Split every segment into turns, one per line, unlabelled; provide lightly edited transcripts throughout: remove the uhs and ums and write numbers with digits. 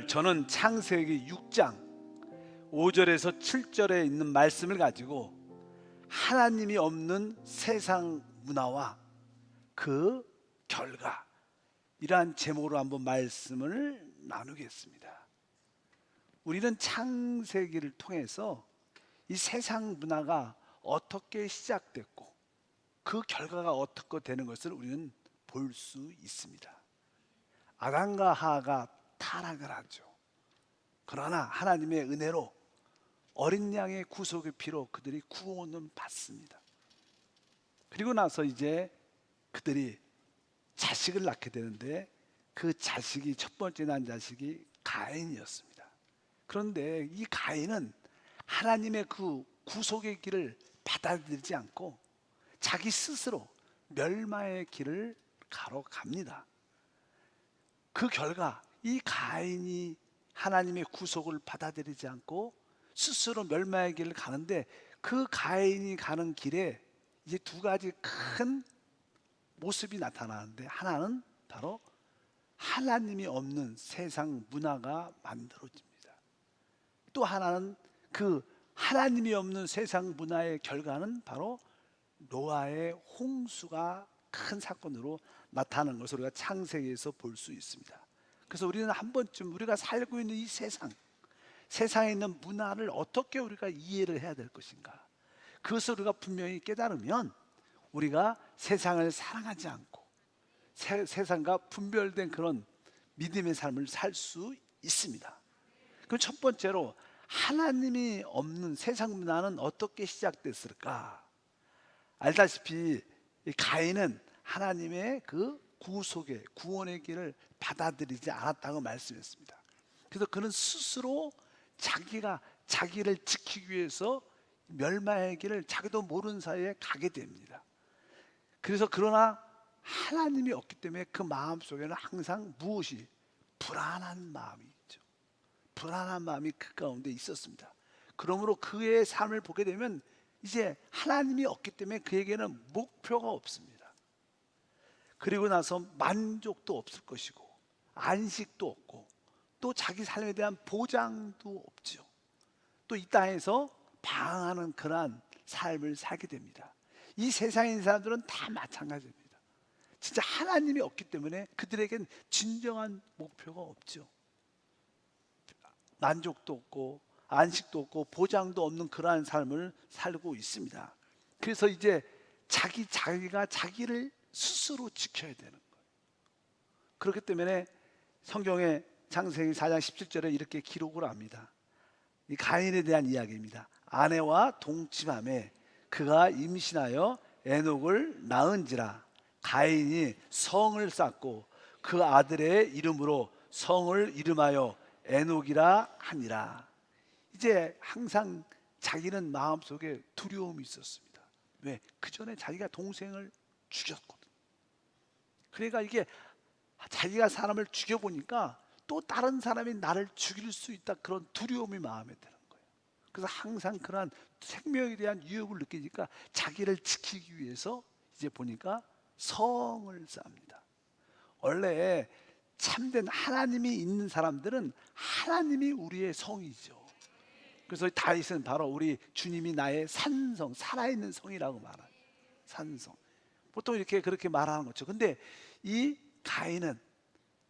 저는 창세기 6장 5절에서 7절에 있는 말씀을 가지고 하나님이 없는 세상 문화와 그 결과, 이러한 제목으로 한번 말씀을 나누겠습니다. 우리는 창세기를 통해서 이 세상 문화가 어떻게 시작됐고 그 결과가 어떻게 되는 것을 우리는 볼 수 있습니다. 아담과 하와가 타락을 하죠. 그러나 하나님의 은혜로 어린 양의 구속의 피로 그들이 구원을 받습니다. 그리고 나서 이제 그들이 자식을 낳게 되는데 그 자식이, 첫 번째 난 자식이 가인이었습니다. 그런데 이 가인은 하나님의 그 구속의 길을 받아들이지 않고 자기 스스로 멸망의 길을 가로갑니다. 그 결과 이 가인이 하나님의 구속을 받아들이지 않고 스스로 멸망의 길을 가는데, 그 가인이 가는 길에 이제 두 가지 큰 모습이 나타나는데, 하나는 바로 하나님이 없는 세상 문화가 만들어집니다. 또 하나는 그 하나님이 없는 세상 문화의 결과는 바로 노아의 홍수가 큰 사건으로 나타나는 것을 우리가 창세기에서 볼 수 있습니다. 그래서 우리는 한 번쯤 우리가 살고 있는 이 세상에 있는 문화를 어떻게 우리가 이해를 해야 될 것인가, 그것을 우리가 분명히 깨달으면 우리가 세상을 사랑하지 않고 세상과 분별된 그런 믿음의 삶을 살 수 있습니다. 그럼 첫 번째로, 하나님이 없는 세상 문화는 어떻게 시작됐을까? 알다시피 가인은 하나님의 그 구속의, 구원의 길을 받아들이지 않았다고 말씀했습니다. 그래서 그는 스스로 자기를 지키기 위해서 멸망의 길을 자기도 모르는 사이에 가게 됩니다. 그래서 그러나 하나님이 없기 때문에 그 마음 속에는 항상 무엇이? 불안한 마음이 있죠. 불안한 마음이 그 가운데 있었습니다. 그러므로 그의 삶을 보게 되면 이제 하나님이 없기 때문에 그에게는 목표가 없습니다. 그리고 나서 만족도 없을 것이고 안식도 없고 또 자기 삶에 대한 보장도 없죠. 또 이 땅에서 방황하는 그러한 삶을 살게 됩니다. 이 세상에 있는 사람들은 다 마찬가지입니다. 진짜 하나님이 없기 때문에 그들에겐 진정한 목표가 없죠. 만족도 없고 안식도 없고 보장도 없는 그러한 삶을 살고 있습니다. 그래서 이제 자기가 자기를 스스로 지켜야 되는 거예요. 그렇기 때문에 성경의 창세기 4장 17절에 이렇게 기록을 합니다. 이 가인에 대한 이야기입니다. 아내와 동침함에 그가 임신하여 에녹을 낳은지라. 가인이 성을 쌓고 그 아들의 이름으로 성을 이름하여 에녹이라 하니라. 이제 항상 자기는 마음속에 두려움이 있었습니다. 왜? 그 전에 자기가 동생을 죽였거든. 그러니까 이게 자기가 사람을 죽여보니까 또 다른 사람이 나를 죽일 수 있다, 그런 두려움이 마음에 드는 거예요. 그래서 항상 그러한 생명에 대한 위협을 느끼니까 자기를 지키기 위해서 이제 보니까 성을 쌓습니다. 원래 참된 하나님이 있는 사람들은 하나님이 우리의 성이죠. 그래서 다윗은 바로 우리 주님이 나의 산성, 살아있는 성이라고 말해요. 산성. 보통 이렇게 그렇게 말하는 거죠. 근데 이 가인은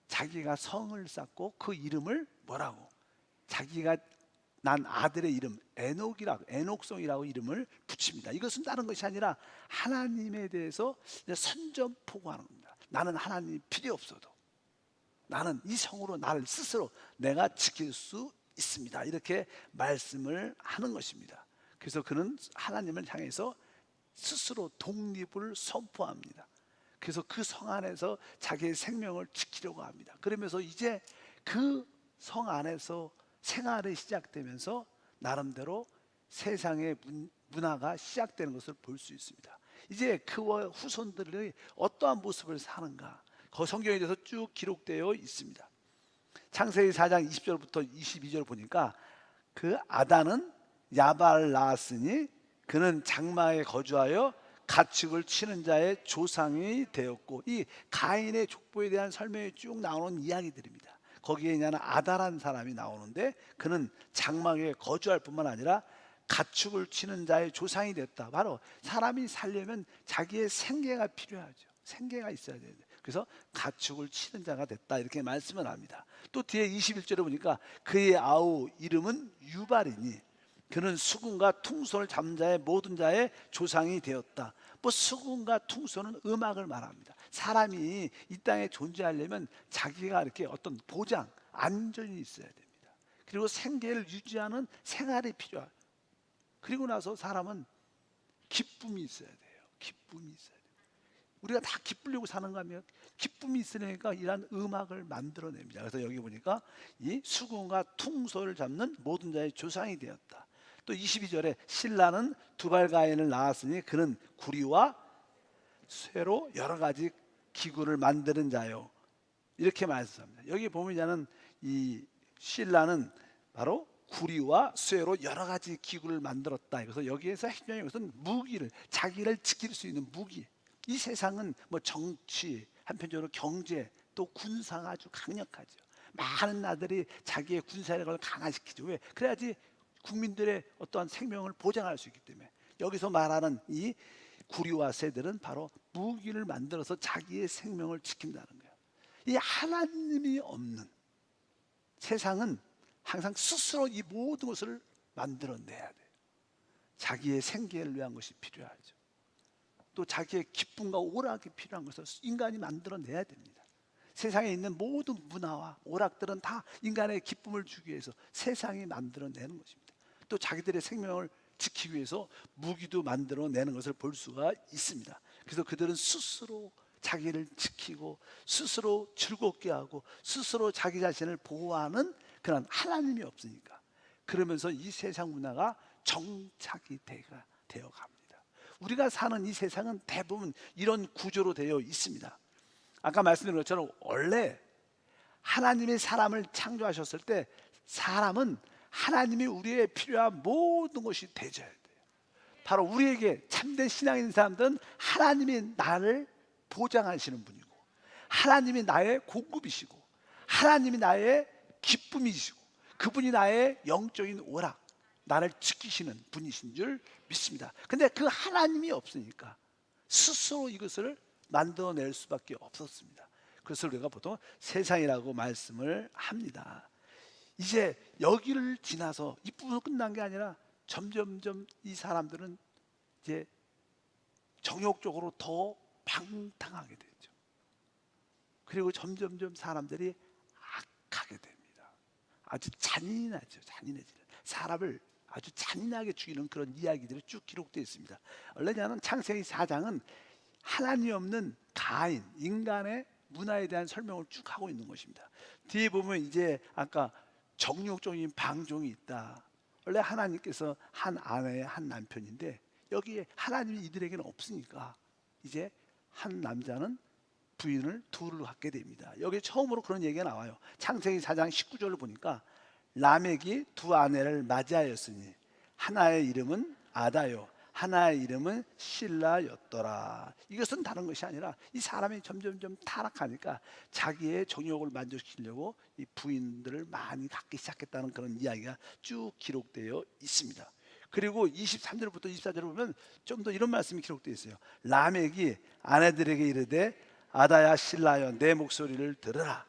자기가 성을 쌓고 그 이름을 뭐라고? 자기가 난 아들의 이름 에녹이라고, 에녹성이라고 이름을 붙입니다. 이것은 다른 것이 아니라 하나님에 대해서 선전포고하는 겁니다. 나는 하나님이 필요 없어도 나는 이 성으로 나를 스스로 내가 지킬 수 있습니다. 이렇게 말씀을 하는 것입니다. 그래서 그는 하나님을 향해서 스스로 독립을 선포합니다. 그래서 그 성 안에서 자기의 생명을 지키려고 합니다. 그러면서 이제 그 성 안에서 생활이 시작되면서 나름대로 세상의 문화가 시작되는 것을 볼 수 있습니다. 이제 그와 후손들이 어떠한 모습을 사는가, 그 성경에 대해서 쭉 기록되어 있습니다. 창세기 4장 20절부터 22절 보니까 그 아단은 야발을 낳았으니 그는 장막에 거주하여 가축을 치는 자의 조상이 되었고, 이 가인의 족보에 대한 설명이 쭉 나오는 이야기들입니다. 거기에 있는 아다라는 사람이 나오는데 그는 장막에 거주할 뿐만 아니라 가축을 치는 자의 조상이 됐다. 바로 사람이 살려면 자기의 생계가 필요하죠. 생계가 있어야 돼요. 그래서 가축을 치는 자가 됐다 이렇게 말씀을 합니다. 또 뒤에 21절에 보니까 그의 아우 이름은 유발이니 그는 수군과 퉁소를 잡는 자의 모든 자의 조상이 되었다. 뭐 수군과 퉁소는 음악을 말합니다. 사람이 이 땅에 존재하려면 자기가 이렇게 어떤 보장, 안전이 있어야 됩니다. 그리고 생계를 유지하는 생활이 필요하다. 그리고 나서 사람은 기쁨이 있어야 돼요. 기쁨이 있어야 돼요. 우리가 다 기쁘려고 사는 거 하면 기쁨이 있으니까 이러한 음악을 만들어냅니다. 그래서 여기 보니까 이 수군과 퉁소를 잡는 모든 자의 조상이 되었다. 또 22절에 신라는 두발가인을 낳았으니 그는 구리와 쇠로 여러 가지 기구를 만드는 자요. 이렇게 말씀합니다. 여기 보면은 이 신라는 바로 구리와 쇠로 여러 가지 기구를 만들었다. 그래서 여기에서 핵심적인 것은 무기를, 자기를 지킬 수 있는 무기. 이 세상은 뭐 정치, 한편적으로 경제, 또 군사가 아주 강력하죠. 많은 나라들이 자기의 군사력을 강화시키죠. 왜? 그래야지 국민들의 어떠한 생명을 보장할 수 있기 때문에. 여기서 말하는 이 구리와 쇠들은 바로 무기를 만들어서 자기의 생명을 지킨다는 거예요. 이 하나님이 없는 세상은 항상 스스로 이 모든 것을 만들어내야 돼요. 자기의 생계를 위한 것이 필요하죠. 또 자기의 기쁨과 오락이 필요한 것을 인간이 만들어내야 됩니다. 세상에 있는 모든 문화와 오락들은 다 인간의 기쁨을 주기 위해서 세상이 만들어내는 것입니다. 또 자기들의 생명을 지키기 위해서 무기도 만들어내는 것을 볼 수가 있습니다. 그래서 그들은 스스로 자기를 지키고 스스로 즐겁게 하고 스스로 자기 자신을 보호하는 그런 하나님이 없으니까 그러면서 이 세상 문화가 정착이 되어 갑니다. 우리가 사는 이 세상은 대부분 이런 구조로 되어 있습니다. 아까 말씀드린 것처럼 원래 하나님이 사람을 창조하셨을 때 사람은 하나님이 우리의 필요한 모든 것이 되져야 돼요. 바로 우리에게 참된 신앙 있는 사람들은 하나님이 나를 보장하시는 분이고 하나님이 나의 공급이시고 하나님이 나의 기쁨이시고 그분이 나의 영적인 오락, 나를 지키시는 분이신 줄 믿습니다. 근데 그 하나님이 없으니까 스스로 이것을 만들어낼 수밖에 없었습니다. 그래서 우리가 보통 세상이라고 말씀을 합니다. 이제 여기를 지나서 이 부분은 끝난 게 아니라 점점점 이 사람들은 이제 정욕적으로 더 방탕하게 되죠. 그리고 점점점 사람들이 악하게 됩니다. 아주 잔인하죠. 잔인해지는 사람을 아주 잔인하게 죽이는 그런 이야기들이 쭉 기록되어 있습니다. 원래는 창세기 4장은 하나님 없는 가인, 인간의 문화에 대한 설명을 쭉 하고 있는 것입니다. 뒤에 보면 이제 아까 정욕적인 방종이 있다. 원래 하나님께서 한 아내의 한 남편인데 여기에 하나님이 이들에게는 없으니까 이제 한 남자는 부인을 둘을 갖게 됩니다. 여기 처음으로 그런 얘기가 나와요. 창세기 4장 19절을 보니까 라멕이 두 아내를 맞이하였으니 하나의 이름은 아다요 하나의 이름은 실라였더라. 이것은 다른 것이 아니라 이 사람이 점점점 타락하니까 자기의 정욕을 만족시키려고 이 부인들을 많이 갖기 시작했다는 그런 이야기가 쭉 기록되어 있습니다. 그리고 23절부터 24절을 보면 좀 더 이런 말씀이 기록되어 있어요. 라멕이 아내들에게 이르되 아다야 실라여 내 목소리를 들으라.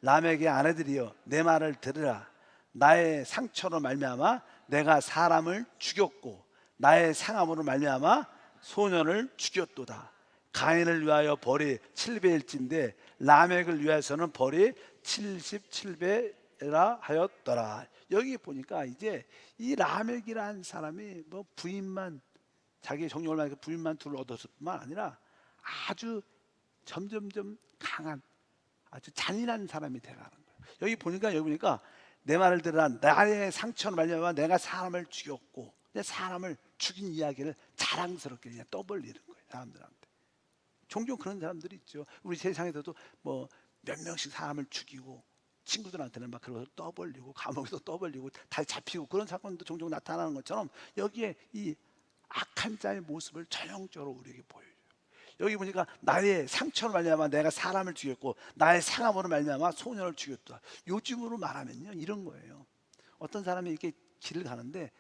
라멕의 아내들이여 내 말을 들으라. 나의 상처로 말미암아 내가 사람을 죽였고 나의 상함으로 말미암아 소년을 죽였도다. 가인을 위하여 벌이 7배일진데 라멕을 위해서는 벌이 77배라 하였더라. 여기 보니까 이제 이 라멕이라는 사람이 뭐 부인만 자기의 정욕을 말해서 부인만 둘을 얻었을 뿐만 아니라 아주 점점점 강한 아주 잔인한 사람이 되어가는 거예요. 여기 보니까 내 말을 들으라. 나의 상처로 말미암아 내가 사람을 죽였고 사람을 죽인 이야기를 자랑스럽게 그냥 떠벌리는 거예요. 사람들한테. 종종 그런 사람들이 있죠. 우리 세상에서도 뭐 몇 명씩 사람을 죽이고 친구들한테는 막 그러고 떠벌리고 감옥에서 떠벌리고 다 잡히고 그런 사건도 종종 나타나는 것처럼 여기에 이 악한 자의 모습을 전형적으로 우리에게 보여줘요. 여기 보니까 나의 상처로 말미암아 내가 사람을 죽였고 나의 상함으로 말미암아 소년을 죽였다. 요즘으로 말하면요 이런 거예요. 어떤 사람이 이렇게 길을 가는데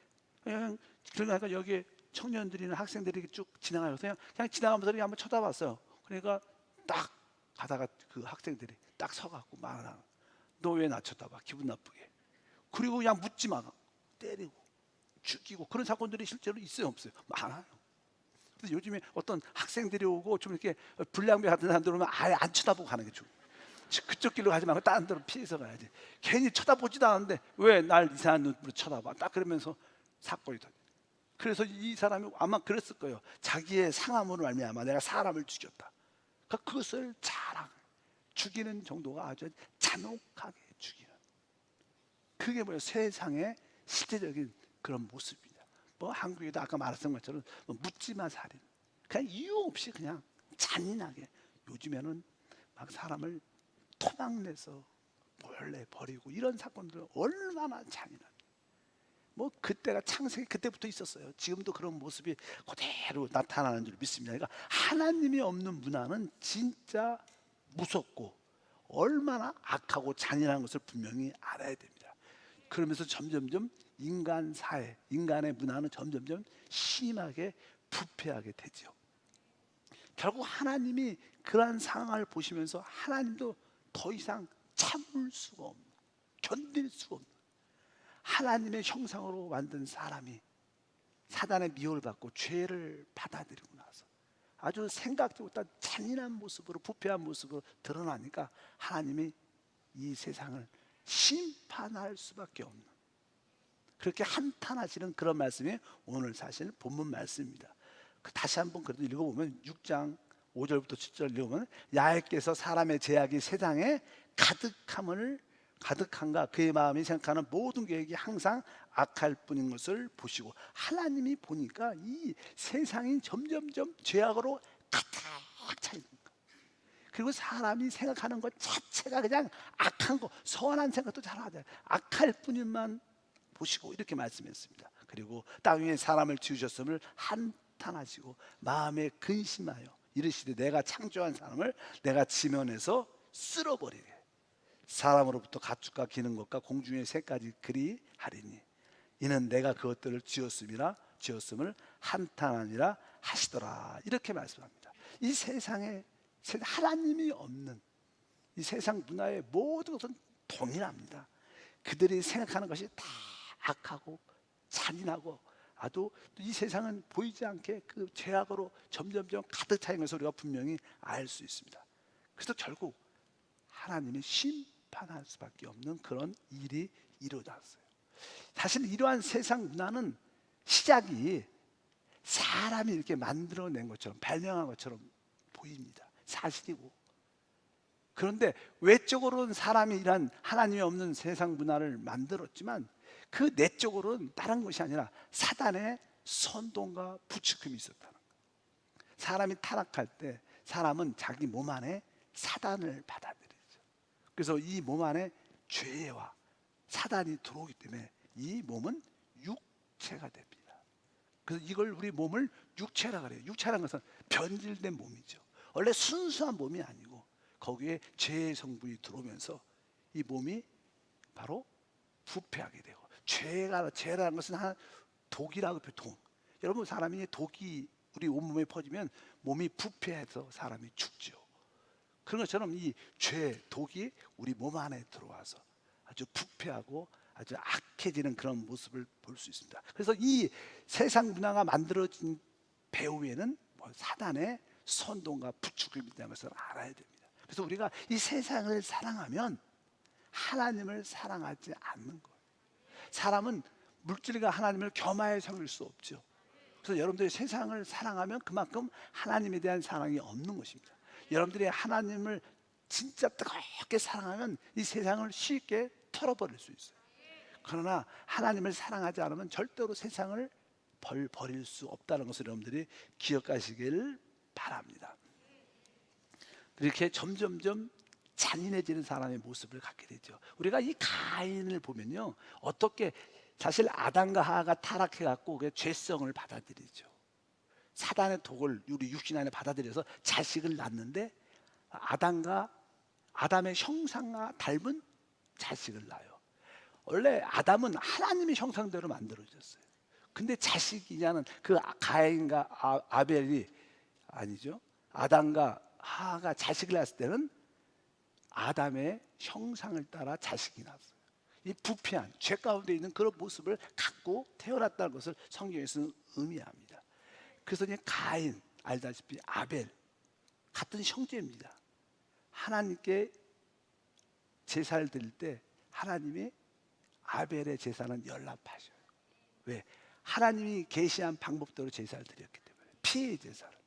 그냥 길을 가니까 여기에 청년들이나 학생들이 쭉 지나가서 그냥 지나가면서 이렇게 한번 쳐다봤어요. 그러니까 딱 가다가 그 학생들이 딱 서갖고 말하는, 너 왜 나 쳐다봐? 기분 나쁘게. 그리고 그냥 묻지 마. 때리고 죽이고 그런 사건들이 실제로 있어요, 없어요? 많아요. 그래서 요즘에 어떤 학생들이 오고 좀 이렇게 불량배 같은 사람들 오면 아예 안 쳐다보고 가는 게 좋아요. 그쪽 길로 가지 말고 다른 데로 피해서 가야지. 괜히 쳐다보지도 않았는데 왜 날 이상한 눈으로 쳐다봐? 딱 그러면서 사건이 더. 그래서 이 사람이 아마 그랬을 거예요. 자기의 상함으로 말미암아 내가 사람을 죽였다. 그러니까 그것을 자랑, 죽이는 정도가 아주 잔혹하게 죽이는. 그게 뭐예요? 세상의 실제적인 그런 모습이냐. 뭐 한국에도 아까 말했던 것처럼 뭐 묻지마 살인. 그냥 이유 없이 그냥 잔인하게. 요즘에는 막 사람을 토막내서 몰래 버리고 이런 사건들 얼마나 잔인한. 뭐 그때가 창세기 그때부터 있었어요. 지금도 그런 모습이 그대로 나타나는 줄 믿습니다. 그러니까 하나님이 없는 문화는 진짜 무섭고 얼마나 악하고 잔인한 것을 분명히 알아야 됩니다. 그러면서 점점점 인간 사회, 인간의 문화는 점점점 심하게 부패하게 되죠. 결국 하나님이 그러한 상황을 보시면서 하나님도 더 이상 참을 수가 없는, 견딜 수가 없는, 하나님의 형상으로 만든 사람이 사단의 미혹을 받고 죄를 받아들이고 나서 아주 생각지 못한 잔인한 모습으로, 부패한 모습으로 드러나니까 하나님이 이 세상을 심판할 수밖에 없는, 그렇게 한탄하시는 그런 말씀이 오늘 사실 본문 말씀입니다. 다시 한번 그래도 읽어보면 6장 5절부터 7절 읽어보면, 야훼께서 사람의 죄악이 세상에 가득한가 그의 마음이 생각하는 모든 계획이 항상 악할 뿐인 것을 보시고. 하나님이 보니까 이 세상이 점점점 죄악으로 가득 차 있는 거, 그리고 사람이 생각하는 것 자체가 그냥 악한 거, 선한 생각도 잘 하잖아요. 악할 뿐인만 보시고 이렇게 말씀했습니다. 그리고 땅 위에 사람을 지으셨음을 한탄하시고 마음에 근심하여 이르시되 내가 창조한 사람을 내가 지면에서 쓸어버리게 사람으로부터 가축과 기는 것과 공중의 새까지 그리 하리니 이는 내가 그것들을 지었음을 한탄하니라 하시더라. 이렇게 말씀합니다. 이 세상에 하나님이 없는 이 세상 문화의 모든 것은 동일합니다. 그들이 생각하는 것이 다 악하고 잔인하고 아주 이 세상은 보이지 않게 그 죄악으로 점점점 가득 차 있는 것을 우리가 분명히 알 수 있습니다. 그래서 결국 하나님이 심판할 수밖에 없는 그런 일이 이루어졌어요. 사실 이러한 세상 문화는 시작이 사람이 이렇게 만들어낸 것처럼, 발명한 것처럼 보입니다. 사실이고. 그런데 외적으로는 사람이 이런 하나님이 없는 세상 문화를 만들었지만 그 내적으로는 다른 것이 아니라 사단의 선동과 부추김이 있었다는 거예요. 사람이 타락할 때 사람은 자기 몸 안에 사단을 받아들이죠. 그래서 이 몸 안에 죄와 사단이 들어오기 때문에 이 몸은 육체가 됩니다. 그래서 이걸 우리 몸을 육체라 그래요. 육체라는 것은 변질된 몸이죠. 원래 순수한 몸이 아니고 거기에 죄의 성분이 들어오면서 이 몸이 바로 부패하게 되고, 죄라는 것은 한 독이라고 표현. 여러분, 사람이 독이 우리 온몸에 퍼지면 몸이 부패해서 사람이 죽죠. 그런 것처럼 이 독이 우리 몸 안에 들어와서 아주 부패하고 아주 악해지는 그런 모습을 볼 수 있습니다. 그래서 이 세상 문화가 만들어진 배후에는 사단의 선동과 부추김이 있다는 것을 알아야 됩니다. 그래서 우리가 이 세상을 사랑하면 하나님을 사랑하지 않는 거예요. 사람은 물질과 하나님을 겸하여 섬길 수 없죠. 그래서 여러분들이 세상을 사랑하면 그만큼 하나님에 대한 사랑이 없는 것입니다. 여러분들이 하나님을 진짜 뜨겁게 사랑하면 이 세상을 쉽게 털어버릴 수 있어요. 그러나 하나님을 사랑하지 않으면 절대로 세상을 버릴 수 없다는 것을 여러분들이 기억하시길 바랍니다. 이렇게 점점점 잔인해지는 사람의 모습을 갖게 되죠. 우리가 이 가인을 보면요, 어떻게 사실 아담과 하와가 타락해갖고 죄성을 받아들이죠. 사단의 독을 우리 육신 안에 받아들여서 자식을 낳는데 아담의 형상과 닮은 자식을 낳아요. 원래 아담은 하나님의 형상대로 만들어졌어요. 근데 자식이냐는 그 가인과 아벨이 아니죠. 아담과 하가 자식을 낳았을 때는 아담의 형상을 따라 자식이 낳았어요. 이 부패한 죄 가운데 있는 그런 모습을 갖고 태어났다는 것을 성경에서는 의미합니다. 그래서 이제 가인, 알다시피 아벨 같은 형제입니다. 하나님께 제사를 드릴 때 하나님이 아벨의 제사는 연락하셔요. 왜? 하나님이 계시한 방법대로 제사를 드렸기 때문에, 피의 제사를.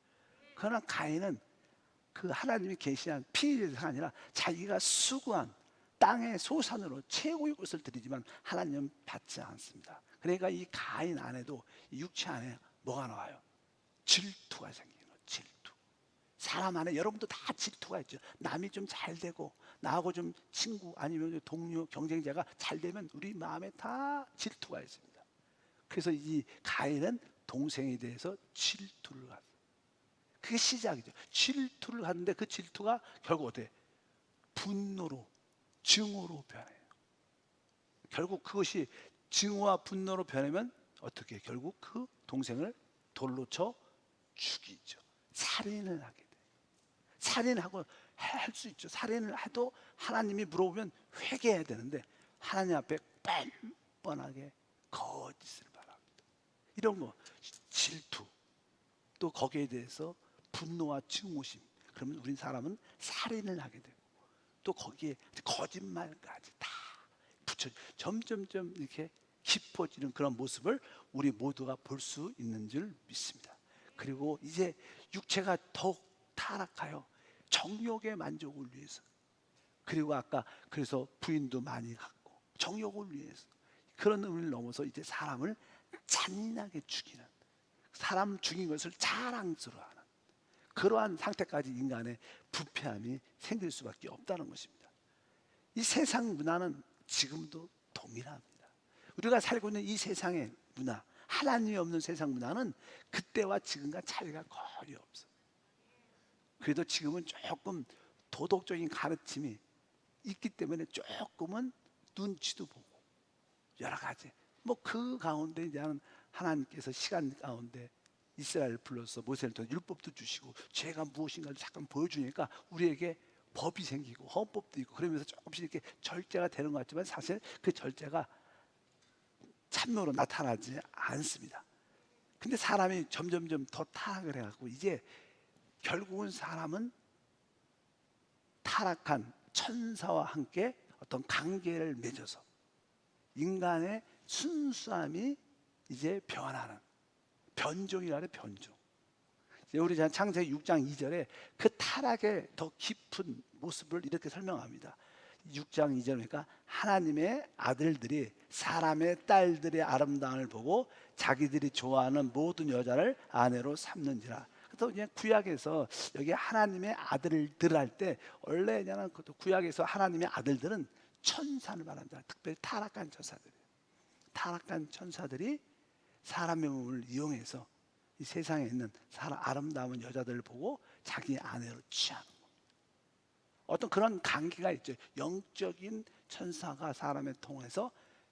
그러나 가인은 그 하나님이 계시한 피의 제사가 아니라 자기가 수고한 땅의 소산으로 최고의 것을 드리지만 하나님은 받지 않습니다. 그러니까 이 가인 안에도, 이 육체 안에 뭐가 나와요? 질투가 생기는 거예요. 질투. 사람 안에 여러분도 다 질투가 있죠. 남이 좀 잘 되고 나하고 좀 친구 아니면 동료 경쟁자가 잘 되면 우리 마음에 다 질투가 있습니다. 그래서 이 가인은 동생에 대해서 질투를 했어요. 그게 시작이죠. 질투를 하는데 그 질투가 결국 어때? 분노로, 증오로 변해요. 결국 그것이 증오와 분노로 변하면 어떻게? 결국 그 동생을 돌로 쳐 죽이죠. 살인을 하게 돼요. 살인하고 할 수 있죠. 살인을 해도 하나님이 물어보면 회개해야 되는데 하나님 앞에 뻔뻔하게 거짓을 바랍니다. 이런 거, 질투, 또 거기에 대해서 분노와 증오심, 그러면 우리 사람은 살인을 하게 되고 또 거기에 거짓말까지 다 붙여 점점점 이렇게 깊어지는 그런 모습을 우리 모두가 볼 수 있는 줄 믿습니다. 그리고 이제 육체가 더욱 타락하여 정욕의 만족을 위해서, 그리고 아까 그래서 부인도 많이 갖고 정욕을 위해서 그런 의미를 넘어서 이제 사람을 잔인하게 죽이는, 사람 죽인 것을 자랑스러워하는 그러한 상태까지 인간의 부패함이 생길 수밖에 없다는 것입니다. 이 세상 문화는 지금도 동일합니다. 우리가 살고 있는 이 세상의 문화, 하나님이 없는 세상 문화는 그때와 지금과 차이가 거의 없어요. 그래도 지금은 조금 도덕적인 가르침이 있기 때문에 조금은 눈치도 보고 여러 가지 뭐 그 가운데 이제는 하나님께서 시간 가운데 이스라엘을 불러서 모세를 통해 율법도 주시고 죄가 무엇인가를 잠깐 보여주니까 우리에게 법이 생기고 헌법도 있고 그러면서 조금씩 이렇게 절제가 되는 것 같지만 사실 그 절제가 참으로 나타나지 않습니다. 근데 사람이 점점점 더 타락을 해갖고 이제 결국은 사람은 타락한 천사와 함께 어떤 관계를 맺어서 인간의 순수함이 이제 변하는, 변종이라는 변종. 우리 창세기 6장 2절에 그 타락의 더 깊은 모습을 이렇게 설명합니다. 6장 2절이니까 하나님의 아들들이 사람의 딸들의 아름다움을 보고 자기들이 좋아하는 모든 여자를 아내로 삼는지라. 그래서 그냥 구약에서 여기 하나님의 아들들 할 때 원래 그냥 구약에서 하나님의 아들들은 천사를 말합니다. 특별히 타락한 천사들이에요. 타락한 천사들이 사람의 몸을 이용해서 이 세상에 있는 사람 아름다운 여자들을 보고 자기 아내로 취하는 거. 어떤 그런 관계가 있죠. 영적인 천사가 사람을 통해서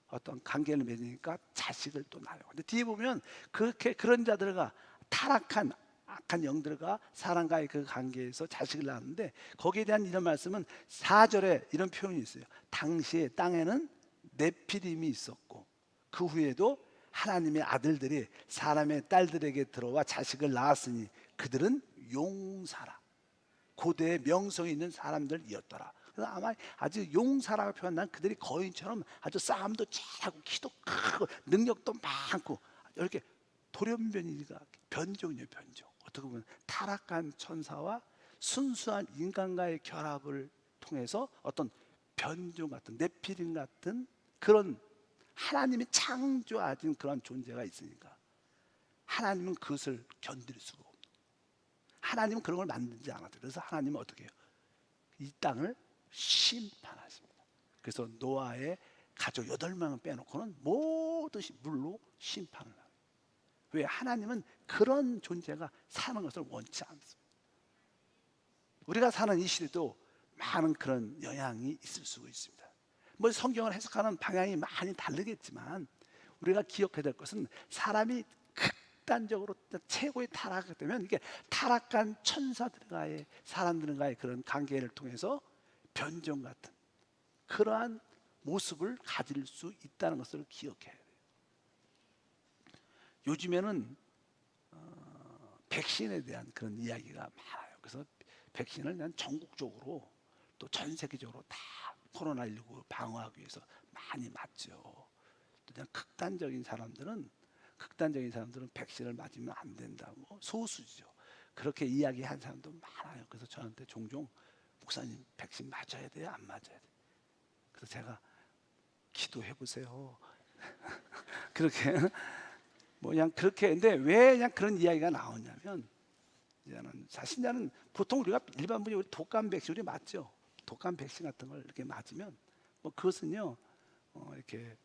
어떤 관계를 맺으니까 자식을 또 낳아요. 근데 뒤에 보면 그렇게 그런 자들과 타락한 악한 영들과 사람과의 그 관계에서 자식을 낳았는데 거기에 대한 이런 말씀은 4절에 이런 표현이 있어요. 당시에 땅에는 네피림이 있었고 그 후에도 하나님의 아들들이 사람의 딸들에게 들어와 자식을 낳았으니 그들은 용사라. 고대의 명성이 있는 사람들이었더라. 그래서 아마 아주 용사라고 표현한 그들이 거인처럼 아주 싸움도 잘하고 키도 크고 능력도 많고 이렇게 돌연변이가 변종이에요. 변종. 어떻게 보면 타락한 천사와 순수한 인간과의 결합을 통해서 어떤 변종 같은 네피림 같은 그런 하나님이 창조하신 그런 존재가 있으니까 하나님은 그것을 견딜 수가 없는, 하나님은 그런 걸 만들지 않았어요. 그래서 하나님은 어떻게 해요? 이 땅을 심판하십니다. 그래서 노아의 가족 8명을 빼놓고는 모든 물로 심판을 합니다. 왜? 하나님은 그런 존재가 사는 것을 원치 않습니다. 우리가 사는 이 시대도 많은 그런 영향이 있을 수 있습니다. 뭐 성경을 해석하는 방향이 많이 다르겠지만 우리가 기억해야 될 것은 사람이 극단적으로 최고의 타락이 되면 이게 타락한 천사들과의 사람들과의 그런 관계를 통해서 변종 같은 그러한 모습을 가질 수 있다는 것을 기억해야 돼요. 요즘에는 백신에 대한 그런 이야기가 많아요. 그래서 백신을 그냥 전국적으로 또 전 세계적으로 다 코로나19 방어하기 위해서 많이 맞죠. 또 그냥 극단적인 사람들은 백신을 맞으면 안 된다고 소수죠. 그렇게 이야기한 사람도 많아요. 그래서 저한테 종종 목사님 백신 맞아야 돼요? 안 맞아야 돼요? 그래서 제가 기도해 보세요. 그렇게 뭐 그냥 그렇게 했는데 왜 그냥 그런 이야기가 나오냐면 사실 나는 보통 우리가 일반 분이 독감 백신 우리 맞죠. 독감 백신 같은 걸 이렇게 맞으면 뭐 그것은요 이렇게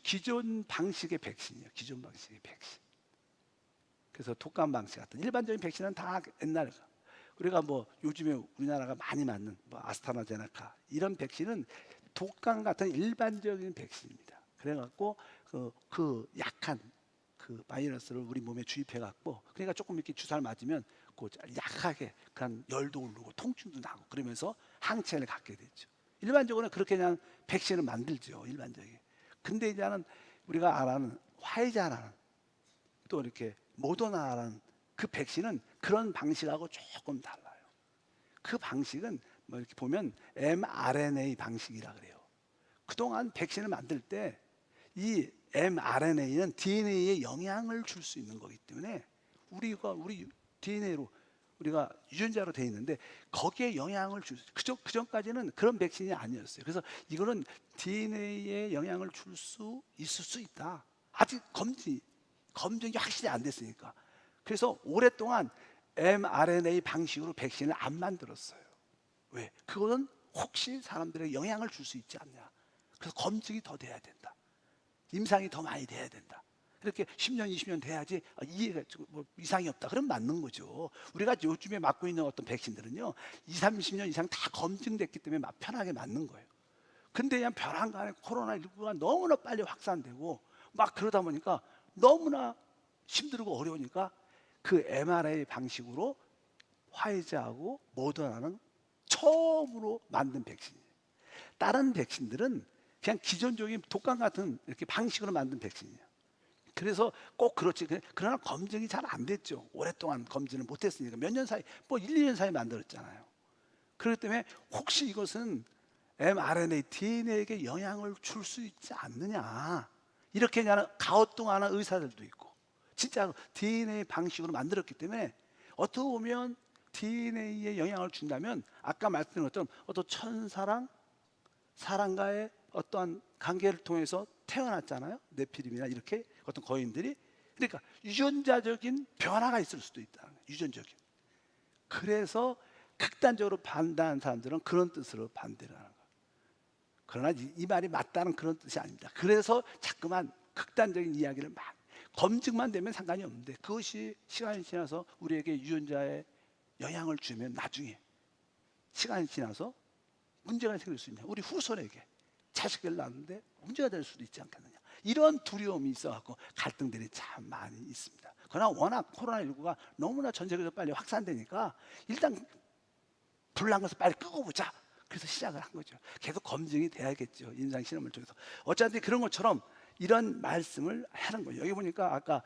기존 방식의 백신이에요. 기존 방식의 백신. 그래서 독감 방식 같은 일반적인 백신은 다 옛날에 우리가 뭐 요즘에 우리나라가 많이 맞는 뭐 아스트라제네카 이런 백신은 독감 같은 일반적인 백신입니다. 그래갖고 그 약한 그 바이러스를 우리 몸에 주입해갖고 그러니까 조금 이렇게 주사를 맞으면 그 약하게 그냥 열도 오르고 통증도 나고 그러면서 항체를 갖게 되죠. 일반적으로는 그렇게 그냥 백신을 만들죠. 일반적인. 근데 이제는 우리가 알아는 화이자라는 또 이렇게 모더나라는 그 백신은 그런 방식하고 조금 달라요. 그 방식은 뭐 이렇게 보면 mRNA 방식이라 그래요. 그동안 백신을 만들 때 이 mRNA는 DNA에 영향을 줄 수 있는 거기 때문에 우리 DNA로 우리가 유전자로 되어 있는데 거기에 영향을 줄 수, 그전까지는 그런 백신이 아니었어요. 그래서 이거는 DNA에 영향을 줄 수 있을 수 있다. 아직 검증이 확실히 안 됐으니까. 그래서 오랫동안 mRNA 방식으로 백신을 안 만들었어요. 왜? 그거는 혹시 사람들에게 영향을 줄 수 있지 않냐. 그래서 검증이 더 돼야 된다. 임상이 더 많이 돼야 된다. 이렇게 10년, 20년 돼야지 이해가 뭐 이상이 없다. 그럼 맞는 거죠. 우리가 요즘에 맞고 있는 어떤 백신들은요, 20, 30년 이상 다 검증됐기 때문에 편하게 맞는 거예요. 근데 그냥 벼랑간에 코로나19가 너무나 빨리 확산되고 막 그러다 보니까 너무나 힘들고 어려우니까 그 mRNA 방식으로 화이자하고 모더나는 처음으로 만든 백신이에요. 다른 백신들은 그냥 기존적인 독감 같은 이렇게 방식으로 만든 백신이에요. 그래서 꼭 그렇지. 그러나 검증이 잘 안 됐죠. 오랫동안 검증을 못했으니까 몇 년 사이, 뭐 1, 2년 사이 만들었잖아요. 그렇기 때문에 혹시 이것은 mRNA, DNA에게 영향을 줄 수 있지 않느냐. 이렇게 그냥 가오뚱하는 의사들도 있고 진짜 DNA 방식으로 만들었기 때문에 어떻게 보면 DNA에 영향을 준다면 아까 말씀드린 것처럼 어떤 천사랑 사람과의 어떠한 관계를 통해서 태어났잖아요. 네피림이나 이렇게 어떤 거인들이. 그러니까 유전자적인 변화가 있을 수도 있다. 유전적인. 그래서 극단적으로 반대하는 사람들은 그런 뜻으로 반대를 하는 거예요. 그러나 이 말이 맞다는 그런 뜻이 아닙니다. 그래서 자꾸만 극단적인 이야기를 막 검증만 되면 상관이 없는데 그것이 시간이 지나서 우리에게 유전자에 영향을 주면 나중에 시간이 지나서 문제가 생길 수 있냐. 우리 후손에게 자식을 낳는데 문제가 될 수도 있지 않겠느냐. 이런 두려움이 있어갖고 갈등들이 참 많이 있습니다. 그러나 워낙 코로나19가 너무나 전 세계적으로 빨리 확산되니까 일단 불난 것을 빨리 끄고 보자. 그래서 시작을 한 거죠. 계속 검증이 돼야겠죠. 임상 실험을 통해서. 어차피 그런 것처럼 이런 말씀을 하는 거예요. 여기 보니까 아까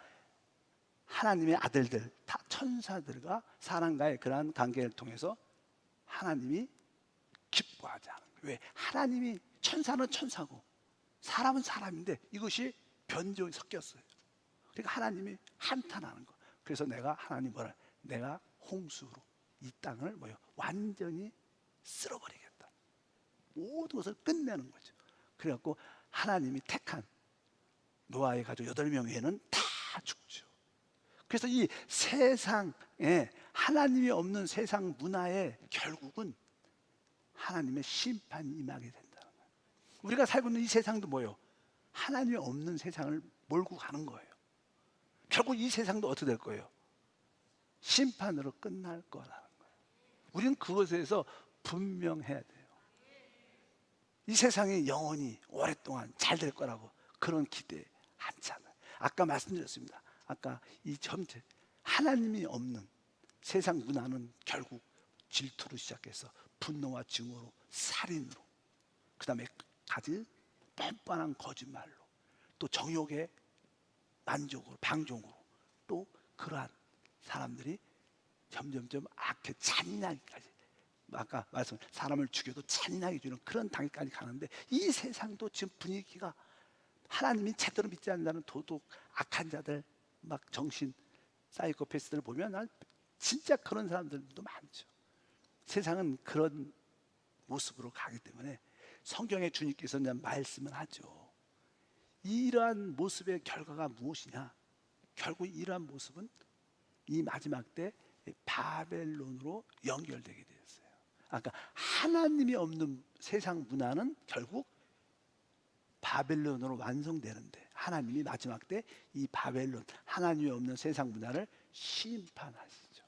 하나님의 아들들, 다 천사들과 사람과의 그러한 관계를 통해서 하나님이 기뻐하지 않은 거예요. 왜? 하나님이 천사는 천사고 사람은 사람인데 이것이 변종이 섞였어요. 그러니까 하나님이 한탄하는 거. 그래서 내가 홍수로 이 땅을 완전히 쓸어버리겠다. 모든 것을 끝내는 거죠. 그래갖고 하나님이 택한 노아의 가족 8명에는 다 죽죠. 그래서 이 세상에 하나님이 없는 세상 문화의 결국은 하나님의 심판이 임하게 된다는 거예요. 우리가 살고 있는 이 세상도 뭐예요? 하나님이 없는 세상을 몰고 가는 거예요. 결국 이 세상도 어떻게 될 거예요? 심판으로 끝날 거라는 거예요. 우리는 그것에서 분명해야 돼요. 이 세상이 영원히 오랫동안 잘 될 거라고 그런 기대 않잖아요. 아까 말씀드렸습니다. 아까 이 전체 하나님이 없는 세상 문화는 결국 질투로 시작해서 분노와 증오로 살인으로, 그 다음에 가지 뻔뻔한 거짓말로, 또 정욕의 만족으로, 방종으로, 또 그러한 사람들이 점점점 악해 잔인하기까지, 아까 말씀 사람을 죽여도 잔인하게 주는 그런 단계까지 가는데, 이 세상도 지금 분위기가 하나님이 제대로 믿지 않는 자는 도둑, 악한 자들, 막 정신 사이코패스들을 보면 난 진짜 그런 사람들도 많죠. 세상은 그런 모습으로 가기 때문에 성경의 주님께서는 말씀을 하죠. 이러한 모습의 결과가 무엇이냐? 결국 이러한 모습은 이 마지막 때 바벨론으로 연결되게 되었어요. 아까 하나님이 없는 세상 문화는 결국 바벨론으로 완성되는데, 하나님이 마지막 때 이 바벨론, 하나님이 없는 세상 문화를 심판하시죠.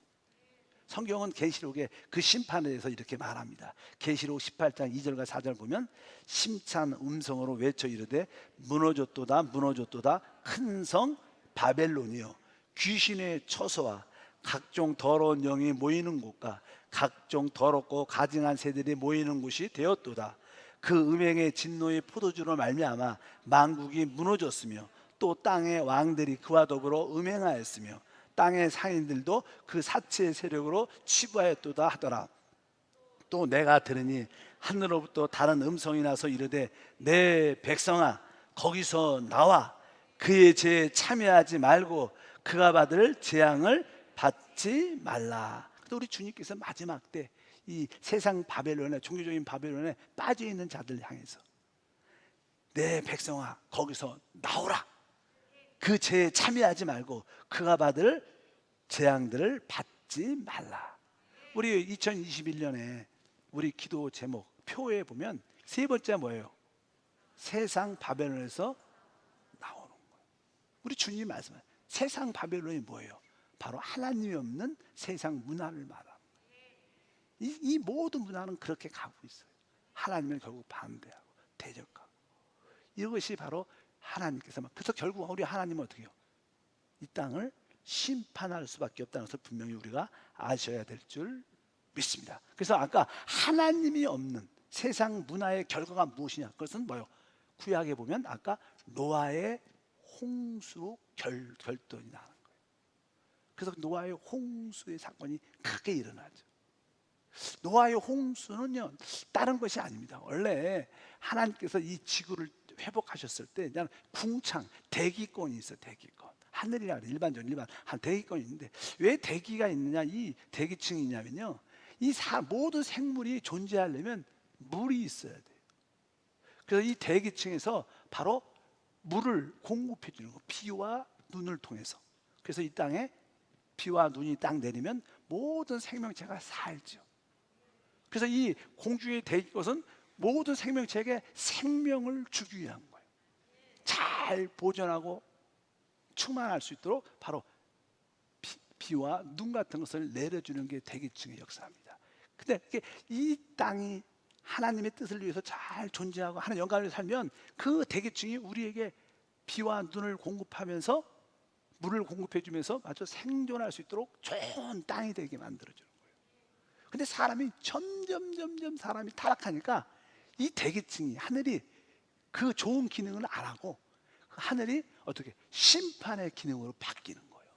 성경은 계시록에 그 심판에 대해서 이렇게 말합니다. 계시록 18장 2절과 4절 보면 심찬 음성으로 외쳐 이르되 무너졌도다 무너졌도다 큰 성 바벨론이요, 귀신의 처소와 각종 더러운 영이 모이는 곳과 각종 더럽고 가증한 새들이 모이는 곳이 되었도다. 그 음행의 진노의 포도주로 말미암아 만국이 무너졌으며 또 땅의 왕들이 그와 더불어 음행하였으며 땅의 상인들도 그 사치의 세력으로 치부하였도다 하더라. 또 내가 들으니 하늘로부터 다른 음성이 나서 이르되 내 백성아 거기서 나와 그의 죄에 참여하지 말고 그가 받을 재앙을 받지 말라. 우리 주님께서 마지막 때 이 세상 바벨론에, 종교적인 바벨론에 빠져 있는 자들 향해서 내 백성아 거기서 나오라, 그 죄에 참여하지 말고 그가 받을 재앙들을 받지 말라. 우리 2021년에 우리 기도 제목 표에 보면 세 번째 뭐예요? 세상 바벨론에서 나오는 거예요. 우리 주님이 말씀하세요. 세상 바벨론이 뭐예요? 바로 하나님이 없는 세상 문화를 말합니다. 이 모든 문화는 그렇게 가고 있어요. 하나님을 결국 반대하고 대적하고, 이것이 바로 하나님께서 그래서 결국 우리 하나님은 어떻게 해요? 이 땅을 심판할 수밖에 없다는 것을 분명히 우리가 아셔야 될 줄 믿습니다. 그래서 아까 하나님이 없는 세상 문화의 결과가 무엇이냐? 그것은 뭐예요? 구약에 보면 아까 노아의 홍수로 결론이 나는 거예요. 그래서 노아의 홍수의 사건이 크게 일어나죠. 노아의 홍수는요 다른 것이 아닙니다. 원래 하나님께서 이 지구를 회복하셨을 때 그냥 궁창, 대기권이 있어요. 대기권, 하늘이라 일반적인 한 대기권이 있는데, 왜 대기가 있느냐, 이 대기층이 있냐면요, 이 모든 생물이 존재하려면 물이 있어야 돼요. 그래서 이 대기층에서 바로 물을 공급해 주는 거, 비와 눈을 통해서. 그래서 이 땅에 비와 눈이 딱 내리면 모든 생명체가 살죠. 그래서 이 공중에 대기 것은 모든 생명체에게 생명을 주기 위한 거예요. 잘 보존하고 충만할 수 있도록 바로 비와 눈 같은 것을 내려주는 게 대기층의 역사입니다. 근데 이 땅이 하나님의 뜻을 위해서 잘 존재하고 하는 영광을 살면 그 대기층이 우리에게 비와 눈을 공급하면서 물을 공급해 주면서 마저 생존할 수 있도록 좋은 땅이 되게 만들어주는 거예요. 근데 사람이 점점 사람이 타락하니까 이 대기층이, 하늘이 그 좋은 기능을 안 하고 하늘이 어떻게 심판의 기능으로 바뀌는 거예요.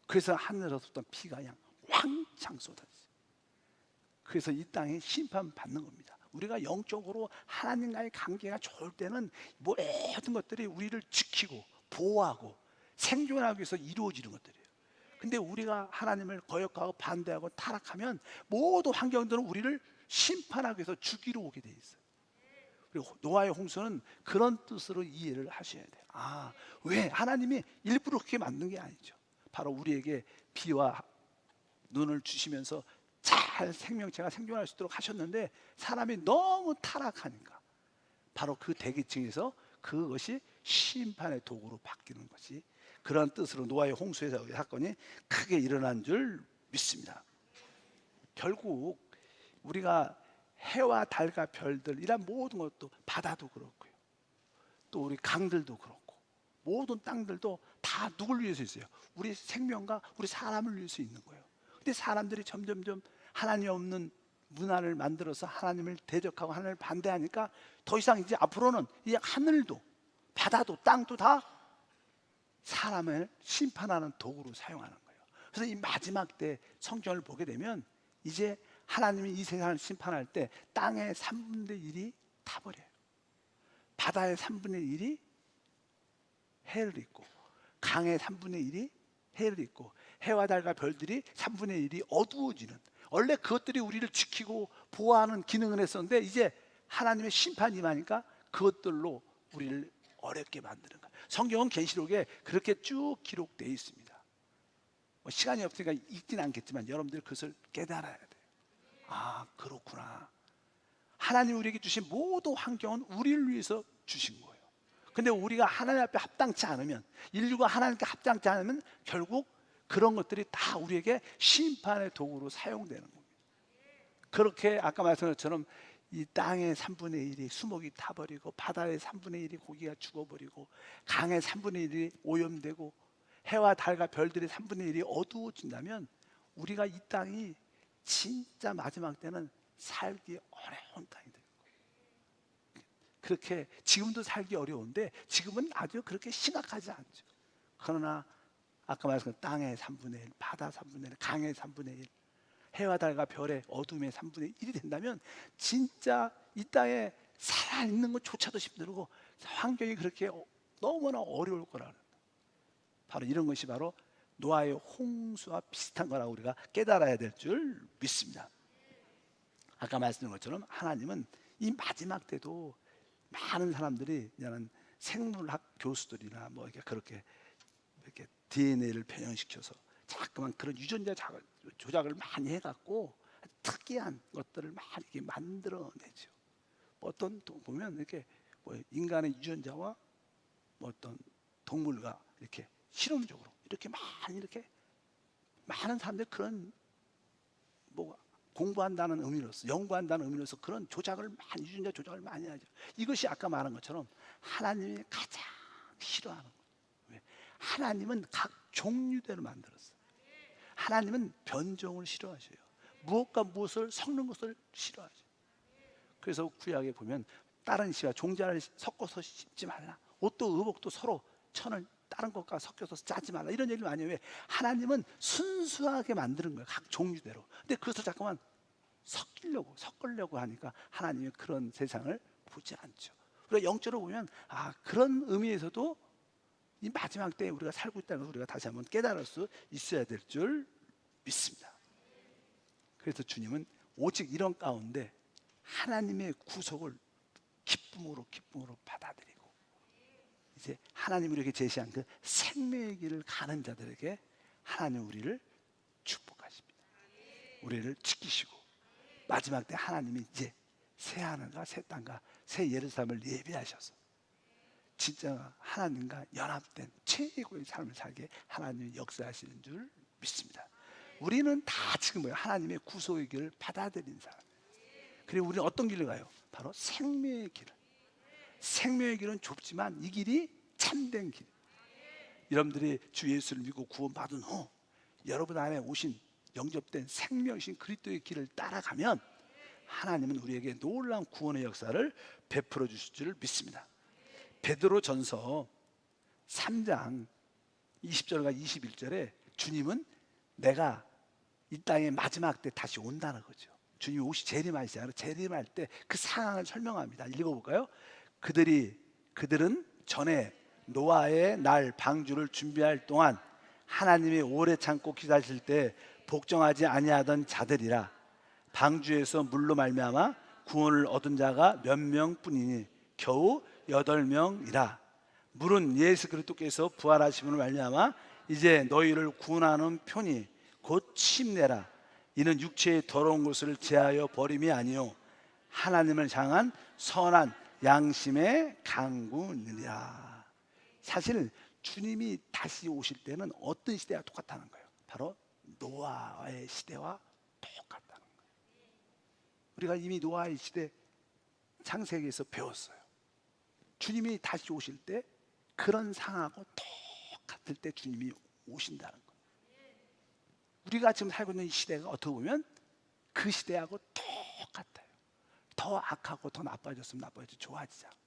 그래서 하늘에서부터 피가 그냥 왕창 쏟아져요. 그래서 이 땅에 심판 받는 겁니다. 우리가 영적으로 하나님과의 관계가 좋을 때는 모든 것들이 우리를 지키고 보호하고 생존하기 위해서 이루어지는 것들이에요. 근데 우리가 하나님을 거역하고 반대하고 타락하면 모든 환경들은 우리를 심판하기 위해서 죽이러 오게 돼 있어요. 그리고 노아의 홍수는 그런 뜻으로 이해를 하셔야 돼요. 아, 왜? 하나님이 일부러 그렇게 만든 게 아니죠. 바로 우리에게 비와 눈을 주시면서 잘 생명체가 생존할 수 있도록 하셨는데, 사람이 너무 타락하니까 바로 그 대기층에서 그것이 심판의 도구로 바뀌는 것이, 그런 뜻으로 노아의 홍수의 사건이 크게 일어난 줄 믿습니다. 결국 우리가 해와 달과 별들, 이런 모든 것도, 바다도 그렇고요, 또 우리 강들도 그렇고 모든 땅들도 다 누굴 위해서 있어요? 우리 생명과 우리 사람을 위해서 있는 거예요. 근데 사람들이 점점점 하나님 없는 문화를 만들어서 하나님을 대적하고 하나님을 반대하니까 더 이상 이제 앞으로는 이 하늘도 바다도 땅도 다 사람을 심판하는 도구로 사용하는 거예요. 그래서 이 마지막 때 성경을 보게 되면 이제 하나님이 이 세상을 심판할 때 땅의 3분의 1이 타버려요. 바다의 3분의 1이 해를 입고, 강의 3분의 1이 해를 입고, 해와 달과 별들이 3분의 1이 어두워지는, 원래 그것들이 우리를 지키고 보호하는 기능을 했었는데 이제 하나님의 심판이 임하니까 그것들로 우리를 어렵게 만드는 거예요. 성경은 계시록에 그렇게 쭉 기록되어 있습니다. 시간이 없으니까 읽진 않겠지만 여러분들 그것을 깨달아야 돼요. 아, 그렇구나. 하나님 우리에게 주신 모든 환경은 우리를 위해서 주신 거예요. 근데 우리가 하나님 앞에 합당치 않으면, 인류가 하나님께 합당치 않으면 결국 그런 것들이 다 우리에게 심판의 도구로 사용되는 겁니다. 그렇게 아까 말씀드린 것처럼 이 땅의 3분의 1이 수목이 타버리고, 바다의 3분의 1이 고기가 죽어버리고, 강의 3분의 1이 오염되고, 해와 달과 별들의 3분의 1이 어두워진다면 우리가 이 땅이 진짜 마지막 때는 살기 어려운 땅이 되는 거예요. 그렇게 지금도 살기 어려운데 지금은 아주 그렇게 심각하지 않죠. 그러나 아까 말씀드린 땅의 3분의 1, 바다 3분의 1, 강의 3분의 1, 해와 달과 별의 어둠의 3분의 1이 된다면 진짜 이 땅에 살아있는 것조차도 힘들고 환경이 그렇게 너무나 어려울 거라는, 바로 이런 것이 바로 노아의 홍수와 비슷한 거라고 우리가 깨달아야 될 줄 믿습니다. 아까 말씀드린 것처럼 하나님은 이 마지막 때도 많은 사람들이 그냥 생물학 교수들이나 뭐 이렇게 DNA를 변형시켜서 자꾸만 그런 유전자 조작을 많이 해갖고 특이한 것들을 많이 이렇게 만들어내죠. 어떤 보면 이렇게 뭐 인간의 유전자와 뭐 어떤 동물과 이렇게 실험적으로 이렇게 많은 사람들이 그런 뭐 공부한다는 의미로서, 연구한다는 의미로서 그런 조작을 많이, 유전자 조작을 많이 하죠. 이것이 아까 말한 것처럼 하나님이 가장 싫어하는 거예요. 왜? 하나님은 각 종류대로 만들었어요. 하나님은 변종을 싫어하셔요. 무엇과 무엇을 섞는 것을 싫어하죠. 그래서 구약에 보면 다른 씨와 종자를 섞어서 심지 말라, 옷도 의복도 서로 천을 다른 것과 섞여서 짜지 말라, 이런 얘기를 많이 해요. 왜? 하나님은 순수하게 만드는 거예요, 각 종류대로. 근데 그것을 자꾸만 섞으려고 하니까 하나님이 그런 세상을 보지 않죠. 우리가 영적으로 보면 그런 의미에서도 이 마지막 때에 우리가 살고 있다는 것을 우리가 다시 한번 깨달을 수 있어야 될 줄 믿습니다. 그래서 주님은 오직 이런 가운데 하나님의 구속을 기쁨으로 받아들이고, 이제 하나님 우리에게 제시한 그 생명의 길을 가는 자들에게 하나님 우리를 축복하십니다. 우리를 지키시고 마지막 때 하나님이 이제 새 하늘과 새 땅과 새 예루살렘을 예비하셔서 진짜 하나님과 연합된 최고의 삶을 살게 하나님이 역사하시는 줄 믿습니다. 우리는 다 지금 하나님의 구속의 길을 받아들인 사람. 그리고 우리는 어떤 길을 가요? 바로 생명의 길. 생명의 길은 좁지만 이 길이 참된 길. 여러분들이 주 예수를 믿고 구원받은 후 여러분 안에 오신 영접된 생명이신 그리스도의 길을 따라가면 하나님은 우리에게 놀라운 구원의 역사를 베풀어 주실 줄 믿습니다. 베드로전서 3장 20절과 21절에 주님은 내가 이 땅의 마지막 때 다시 온다는 거죠. 주님이 재림하시잖아요. 재림할 때 그 상황을 설명합니다. 읽어볼까요? 그들은 전에 노아의 날 방주를 준비할 동안 하나님이 오래 참고 기다리실 때 복종하지 아니하던 자들이라. 방주에서 물로 말미암아 구원을 얻은 자가 몇 명뿐이니 겨우 8명이라. 물은 예수 그리스도께서 부활하심으로 말미암아 이제 너희를 구원하는 편이 곧 침례라. 이는 육체의 더러운 것을 제하여 버림이 아니요 하나님을 향한 선한 양심의 강구느니라. 사실 주님이 다시 오실 때는 어떤 시대와 똑같다는 거예요. 바로 노아의 시대와 똑같다는 거예요. 우리가 이미 노아의 시대 창세기에서 배웠어요. 주님이 다시 오실 때 그런 상황하고 똑같을 때 주님이 오신다는 거예요. 우리가 지금 살고 있는 이 시대가 어떻게 보면 그 시대하고 똑같아요. 더 악하고 더 나빠졌으면 나빠졌지 좋아지지 않아요.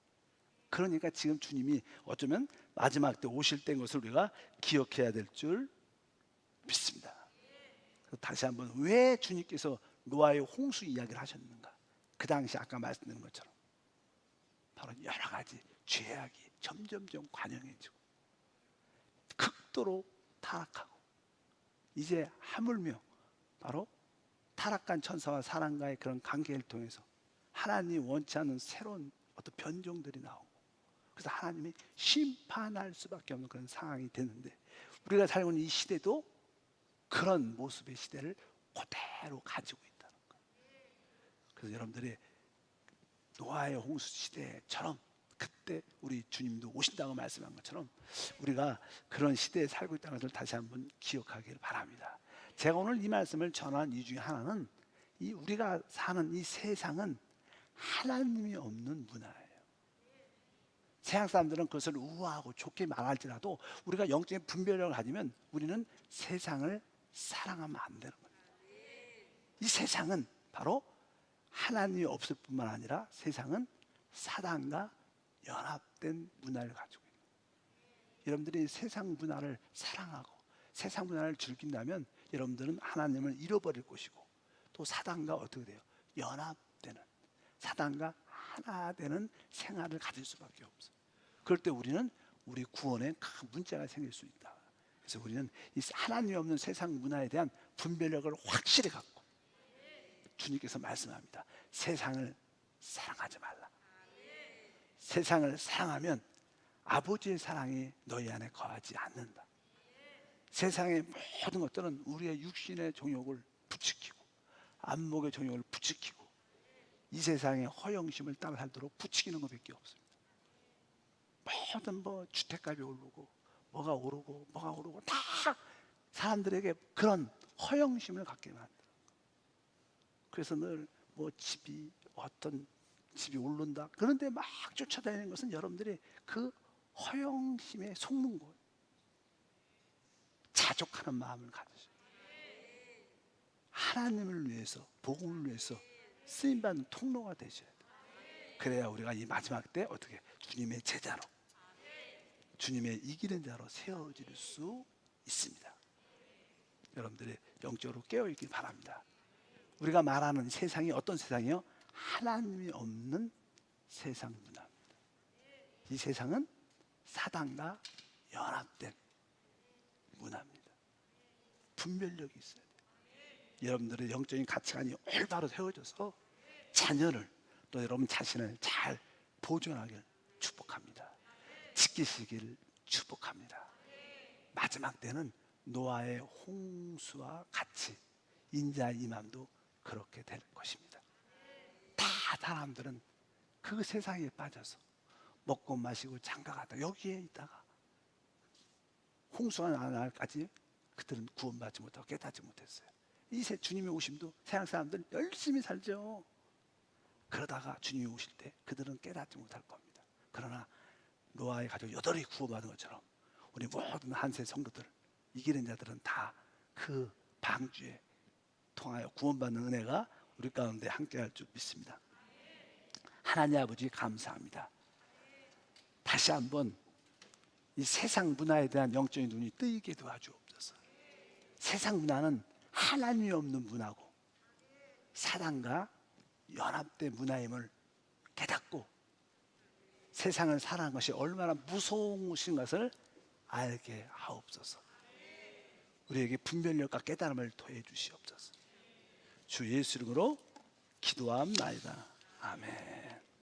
그러니까 지금 주님이 어쩌면 마지막 때 오실 때인 것을 우리가 기억해야 될 줄 믿습니다. 그래서 다시 한번 왜 주님께서 노아의 홍수 이야기를 하셨는가? 그 당시 아까 말씀드린 것처럼 바로 여러 가지 죄악이 점점점 관영해지고 극도로 타락하고 이제 하물며 바로 타락한 천사와 사람과의 그런 관계를 통해서 하나님이 원치 않는 새로운 어떤 변종들이 나오고 그래서 하나님이 심판할 수밖에 없는 그런 상황이 되는데 우리가 살고 있는 이 시대도 그런 모습의 시대를 그대로 가지고 있다는 거예요. 그래서 여러분들이 노아의 홍수 시대처럼 그때 우리 주님도 오신다고 말씀한 것처럼 우리가 그런 시대에 살고 있다는 것을 다시 한번 기억하길 바랍니다. 제가 오늘 이 말씀을 전한 이유 중에 하나는 이 우리가 사는 이 세상은 하나님이 없는 문화예요. 세상 사람들은 그것을 우아하고 좋게 말할지라도 우리가 영적인 분별력을 가지면 우리는 세상을 사랑하면 안 되는 거예요. 이 세상은 바로 하나님이 없을 뿐만 아니라 세상은 사단과 연합된 문화를 가지고 있는 거예요. 여러분들이 세상 문화를 사랑하고 세상 문화를 즐긴다면 여러분들은 하나님을 잃어버릴 것이고 또 사단과 어떻게 돼요? 연합되는 사단과 하나 되는 생활을 가질 수밖에 없어요. 그럴 때 우리는 우리 구원에 큰 문제가 생길 수 있다. 그래서 우리는 이 하나님이 없는 세상 문화에 대한 분별력을 확실히 갖고 주님께서 말씀합니다. 세상을 사랑하지 말라. 세상을 사랑하면 아버지의 사랑이 너희 안에 거하지 않는다. 세상의 모든 것들은 우리의 육신의 정욕을 부추기고 안목의 정욕을 부추기고 이 세상의 허영심을 따라 살도록 부추기는 것밖에 없습니다. 모든 주택값이 오르고 뭐가 오르고 다 사람들에게 그런 허영심을 갖게 만들어요. 그래서 늘 집이 어떤 집이 오른다 그런데 막 쫓아다니는 것은 여러분들이 그 허영심에 속는 거예요. 자족하는 마음을 가지셔요. 하나님을 위해서 복음을 위해서 쓰임받는 통로가 되셔야 돼요. 그래야 우리가 이 마지막 때 어떻게 주님의 제자로 주님의 이기는 자로 세워질 수 있습니다. 여러분들이 영적으로 깨어있길 바랍니다. 우리가 말하는 세상이 어떤 세상이요? 하나님이 없는 세상 문화입니다. 이 세상은 사단과 연합된 문화입니다. 분별력이 있어야 돼요. 여러분들의 영적인 가치관이 올바로 세워져서 자녀를 또 여러분 자신을 잘 보존하길 축복합니다. 지키시길 축복합니다. 마지막 때는 노아의 홍수와 같이 인자의 임함도 그렇게 될 것입니다. 다 사람들은 그 세상에 빠져서 먹고 마시고 장가가다 여기에 있다가 홍수가 나는 날까지 그들은 구원받지 못하고 깨닫지 못했어요. 이 주님이 오심도 세상 사람들은 열심히 살죠. 그러다가 주님이 오실 때 그들은 깨닫지 못할 겁니다. 그러나 노아의 가족 여덟이 구원받은 것처럼 우리 모든 한세 성도들 이기는 자들은 다 그 방주에 통하여 구원받는 은혜가 우리 가운데 함께할 줄 믿습니다. 하나님 아버지 감사합니다. 다시 한번 이 세상 문화에 대한 영적인 눈이 뜨이게 도와주옵소서. 세상 문화는 하나님이 없는 문화고 사단과 연합된 문화임을 깨닫고 세상을 사랑하는 것이 얼마나 무서우신 것을 알게 하옵소서. 우리에게 분별력과 깨달음을 더해 주시옵소서. 주 예수 이름으로 기도함나이다. 아멘.